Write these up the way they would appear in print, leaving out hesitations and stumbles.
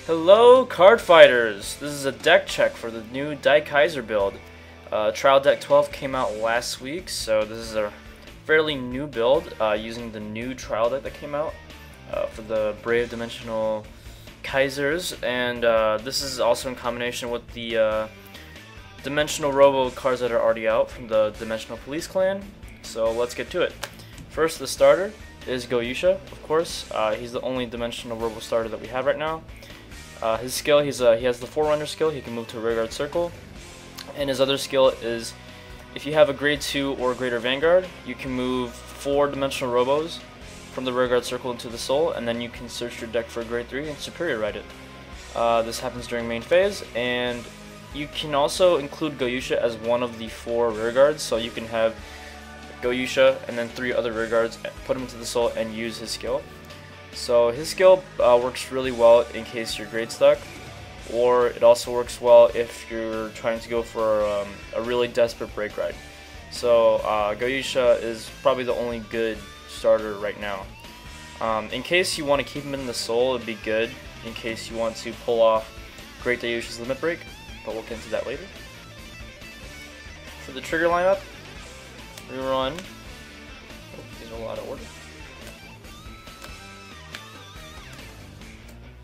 Hello, card fighters! This is a deck check for the new Daikaiser build. Trial Deck 12 came out last week, so this is a fairly new build using the new trial deck that came out for the Brave Dimensional Kaisers, and this is also in combination with the Dimensional Robo cards that are already out from the Dimensional Police Clan. So let's get to it. First, the starter is Daiyusha, of course. He's the only Dimensional Robo starter that we have right now. His skill, he has the Forerunner skill. He can move to a rearguard circle, and his other skill is if you have a grade 2 or greater Vanguard, you can move 4 Dimensional Robos from the rearguard circle into the soul, and then you can search your deck for a grade 3 and superior ride it. This happens during main phase, and you can also include Daiyusha as one of the 4 rearguards, so you can have Daiyusha and then 3 other rearguards, put him into the soul, and use his skill. So his skill works really well in case you're grade stuck, or it also works well if you're trying to go for a really desperate break ride. So Daiyusha is probably the only good starter right now. In case you want to keep him in the soul, it'd be good in case you want to pull off Great Daiyusha's limit break, but we'll get into that later. For the trigger lineup, we run, these are a lot of order,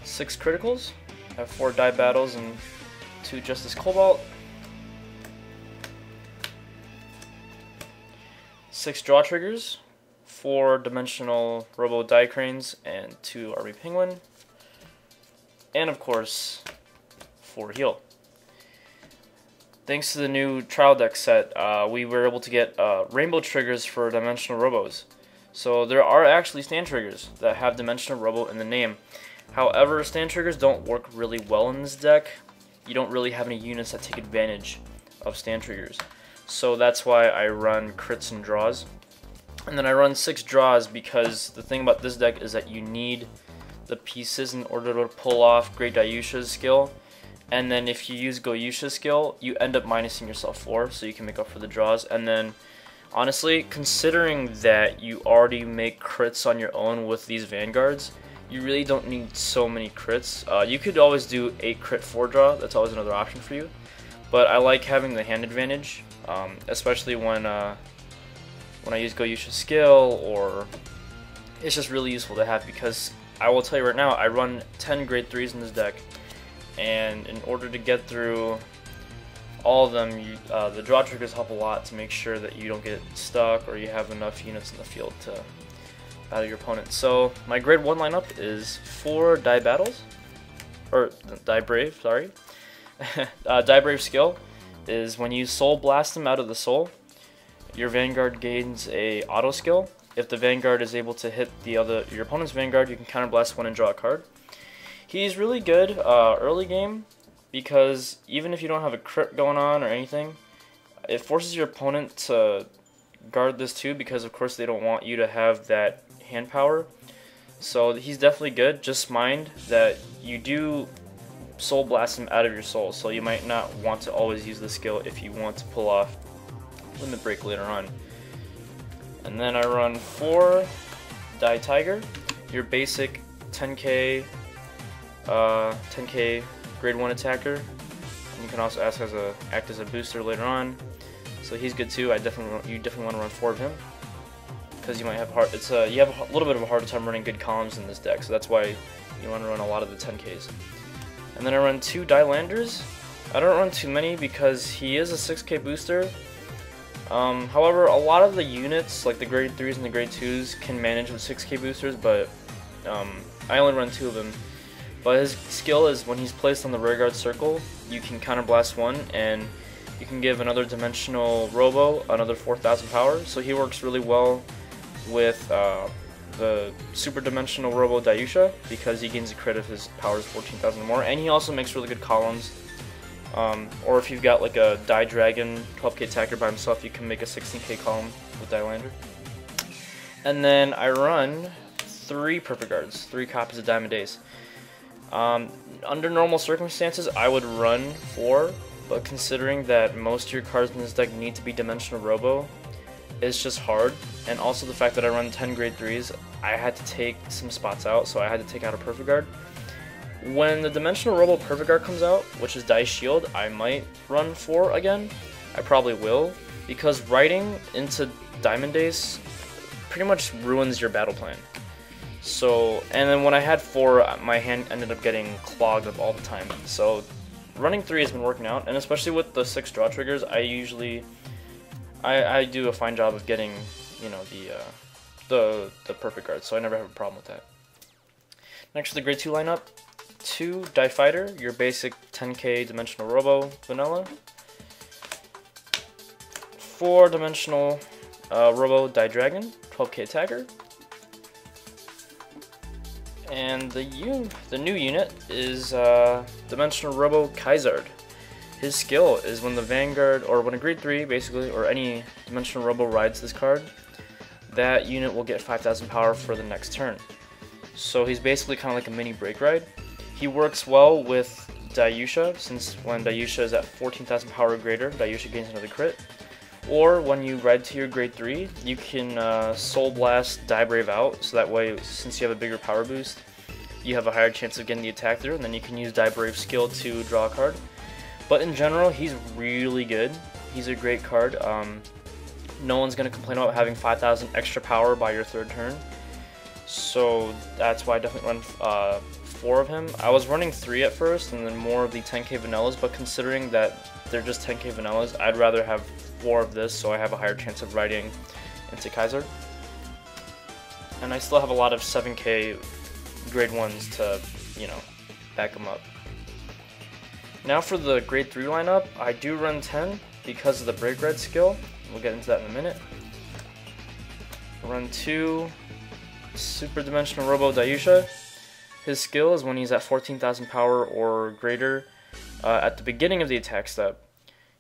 6 criticals, have 4 die battles and 2 Justice Cobalt, 6 draw triggers, 4 Dimensional Robo Die Cranes and 2 Army Penguin, and of course 4 heal. Thanks to the new trial deck set, we were able to get rainbow triggers for Dimensional Robos. So there are actually stand triggers that have Dimensional Robo in the name. However, stand triggers don't work really well in this deck. You don't really have any units that take advantage of stand triggers. So that's why I run crits and draws. And then I run 6 draws because the thing about this deck is that you need the pieces in order to pull off Great Daiyusha's skill. And then if you use Daiyusha's skill, you end up minusing yourself 4, so you can make up for the draws. And then, honestly, considering that you already make crits on your own with these Vanguards, you really don't need so many crits. You could always do 8 crit 4 draw, that's always another option for you. But I like having the hand advantage, especially when I use Daiyusha's skill, or it's just really useful to have, because I will tell you right now, I run 10 grade 3s in this deck. And in order to get through all of them, the draw triggers help a lot to make sure that you don't get stuck or you have enough units in the field to battle your opponent. So my grade 1 lineup is 4 Die Battles, or Die Brave, sorry. Die Brave skill is when you Soul Blast them out of the soul, your Vanguard gains a auto skill. If the Vanguard is able to hit your opponent's Vanguard, you can counterblast 1 and draw a card. He's really good early game because even if you don't have a crit going on or anything, it forces your opponent to guard this too, because of course they don't want you to have that hand power. So he's definitely good. Just mind that you do soul blast him out of your soul, so you might not want to always use the skill if you want to pull off limit break later on. And then I run 4 Die Tiger, your basic 10k grade 1 attacker, and you can also act as a booster later on. So he's good too. You definitely want to run 4 of him because you might have you have a little bit of a harder time running good columns in this deck. So that's why you want to run a lot of the 10ks. And then I run 2 Die Landers. I don't run too many because he is a 6k booster. However, a lot of the units, like the grade 3s and the grade 2s, can manage with 6k boosters, but I only run 2 of them. But his skill is when he's placed on the rearguard circle, you can counterblast 1, and you can give another Dimensional Robo another 4,000 power. So he works really well with the Super Dimensional Robo Daiyusha because he gains a crit if his power is 14,000 or more, and he also makes really good columns. Or if you've got like a Die Dragon 12k attacker by himself, you can make a 16k column with Die Lander. And then I run 3 Perfect Guards, 3 copies of Diamond Ace. Under normal circumstances, I would run 4, but considering that most of your cards in this deck need to be Dimensional Robo, it's just hard. And also the fact that I run 10 grade 3s, I had to take some spots out, so I had to take out a Perfect Guard. When the Dimensional Robo Perfect Guard comes out, which is Dice Shield, I might run 4 again. I probably will, because riding into Diamond Days pretty much ruins your battle plan. So, and then when I had 4, my hand ended up getting clogged up all the time. So, running 3 has been working out, and especially with the 6 draw triggers, I usually I do a fine job of getting, you know, the perfect guard. So I never have a problem with that. Next to the grade 2 lineup. 2 Die Fighter, your basic 10k Dimensional Robo vanilla. 4 Dimensional Robo Die Dragon, 12k attacker. And the new unit is Dimensional Robo Kaiser. His skill is when the Vanguard, or when a grade 3 basically, or any Dimensional Robo rides this card, that unit will get 5,000 power for the next turn. So he's basically kind of like a mini break ride. He works well with Daiyusha, since when Daiyusha is at 14,000 power or greater, Daiyusha gains another crit. Or when you ride to your grade 3, you can Soul Blast Die Brave out, so that way, since you have a bigger power boost, you have a higher chance of getting the attack through, and then you can use Die Brave skill to draw a card. But in general, he's really good. He's a great card. No one's going to complain about having 5,000 extra power by your 3rd turn. So that's why I definitely run 4 of him. I was running 3 at first and then more of the 10k vanillas, but considering that they're just 10k vanillas, I'd rather have 4 of this so I have a higher chance of riding into Kaiser. And I still have a lot of 7k grade 1s to, you know, back them up. Now for the grade 3 lineup, I do run 10 because of the Break Red skill. We'll get into that in a minute. Run 2 Super Dimensional Robo Daiyusha. His skill is when he's at 14,000 power or greater at the beginning of the attack step,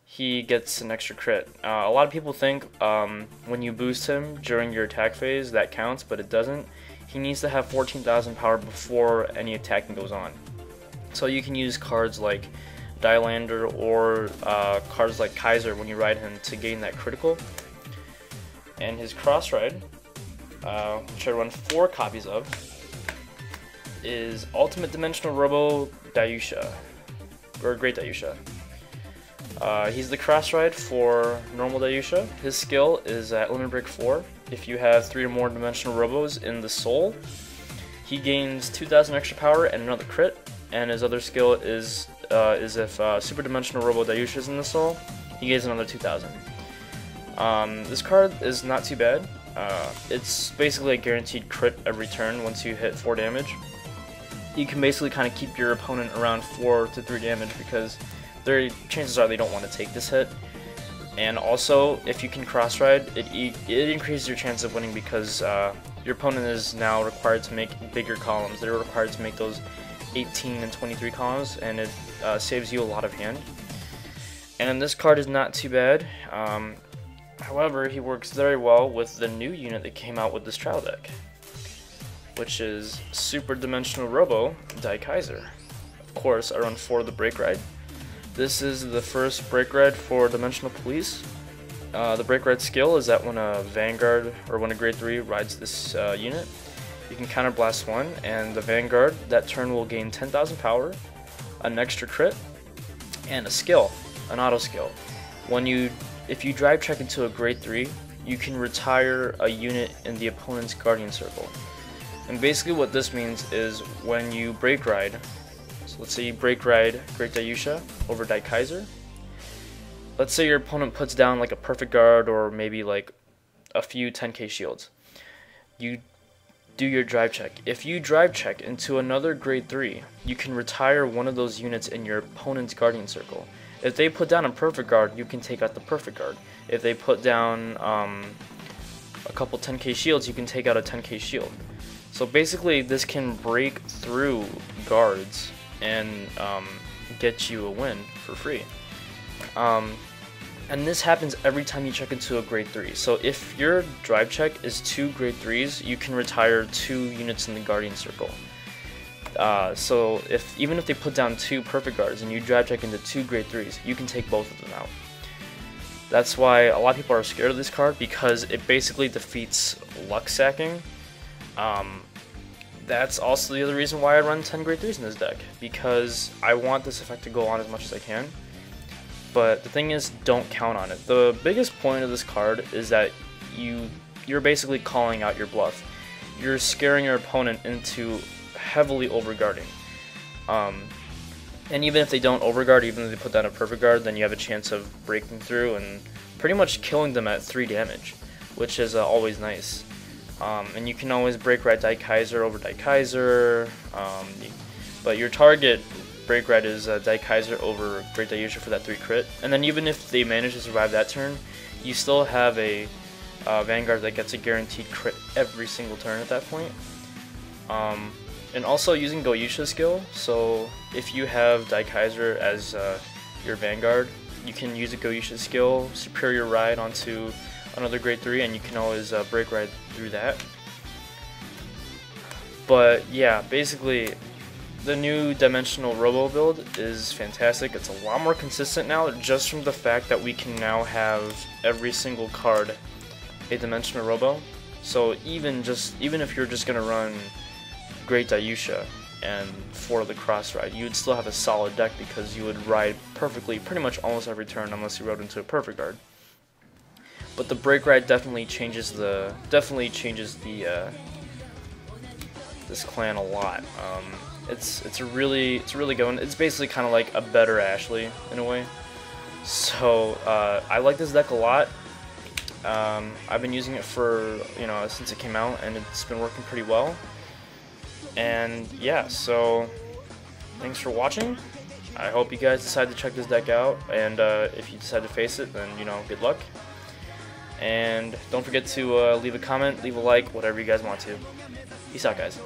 he gets an extra crit. A lot of people think when you boost him during your attack phase that counts, but it doesn't. He needs to have 14,000 power before any attacking goes on. So you can use cards like Dilander or cards like Kaiser when you ride him to gain that critical. And his cross ride, which I run 4 copies of, is Ultimate Dimensional Robo Daiyusha, or Great Daiyusha. He's the cross ride for normal Daiyusha. His skill is at Limit Break 4. If you have 3 or more Dimensional Robos in the soul, he gains 2,000 extra power and another crit. And his other skill is if Super Dimensional Robo Daiyusha is in the soul, he gains another 2,000. This card is not too bad. It's basically a guaranteed crit every turn once you hit 4 damage. You can basically kind of keep your opponent around 4 to 3 damage because chances are they don't want to take this hit. And also, if you can cross ride, it increases your chance of winning because your opponent is now required to make bigger columns. They're required to make those 18 and 23 columns, and it saves you a lot of hand. And this card is not too bad. However, he works very well with the new unit that came out with this trial deck, which is Super Dimensional Robo Daikaiser. Of course, I run 4 of the Break Ride. This is the first Break Ride for Dimensional Police. The Break Ride skill is that when a Vanguard or when a Grade 3 rides this unit, you can counter blast 1, and the Vanguard that turn will gain 10,000 power, an extra crit, and a skill, an auto skill. If you drive check into a Grade 3, you can retire a unit in the opponent's Guardian Circle. And basically what this means is when you break ride, so let's say you break ride Great Daiyusha over Daikaiser. Let's say your opponent puts down like a perfect guard or maybe like a few 10k shields. You do your drive check. If you drive check into another Grade 3, you can retire one of those units in your opponent's Guardian Circle. If they put down a perfect guard, you can take out the perfect guard. If they put down a couple 10k shields, you can take out a 10k shield. So basically this can break through guards and get you a win for free. And this happens every time you check into a Grade 3. So if your drive check is 2 Grade 3s, you can retire 2 units in the Guardian Circle. So even if they put down 2 perfect guards and you drive check into 2 Grade 3s, you can take both of them out. That's why a lot of people are scared of this card, because it basically defeats luck sacking. that's also the other reason why I run 10 grade 3s in this deck, because I want this effect to go on as much as I can. But the thing is, don't count on it. The biggest point of this card is that you're basically calling out your bluff. You're scaring your opponent into heavily overguarding. And even if they don't overguard, even if they put down a perfect guard, then you have a chance of breaking through and pretty much killing them at 3 damage, which is always nice. And you can always break red Daikaiser over Daikaiser, but your target break red is Daikaiser over Great Daiyusha for that 3 crit. And then even if they manage to survive that turn, you still have a Vanguard that gets a guaranteed crit every single turn at that point. And also using Daiyusha skill, so if you have Daikaiser as your Vanguard, you can use a Daiyusha skill, Superior Ride onto another grade 3, and you can always break ride through that. But yeah, basically the new Dimensional Robo build is fantastic. It's a lot more consistent now, just from the fact that we can now have every single card a Dimensional Robo. So even if you're just gonna run Great Daiyusha and for the cross ride, you would still have a solid deck because you would ride perfectly pretty much almost every turn unless you rode into a perfect guard. But the break ride definitely changes this clan a lot. It's a really good one. It's basically kind of like a better Ashley in a way. So I like this deck a lot. I've been using it for since it came out, and it's been working pretty well. And yeah, so thanks for watching. I hope you guys decide to check this deck out, and if you decide to face it, then good luck. And don't forget to leave a comment, leave a like, whatever you guys want to. Peace out, guys.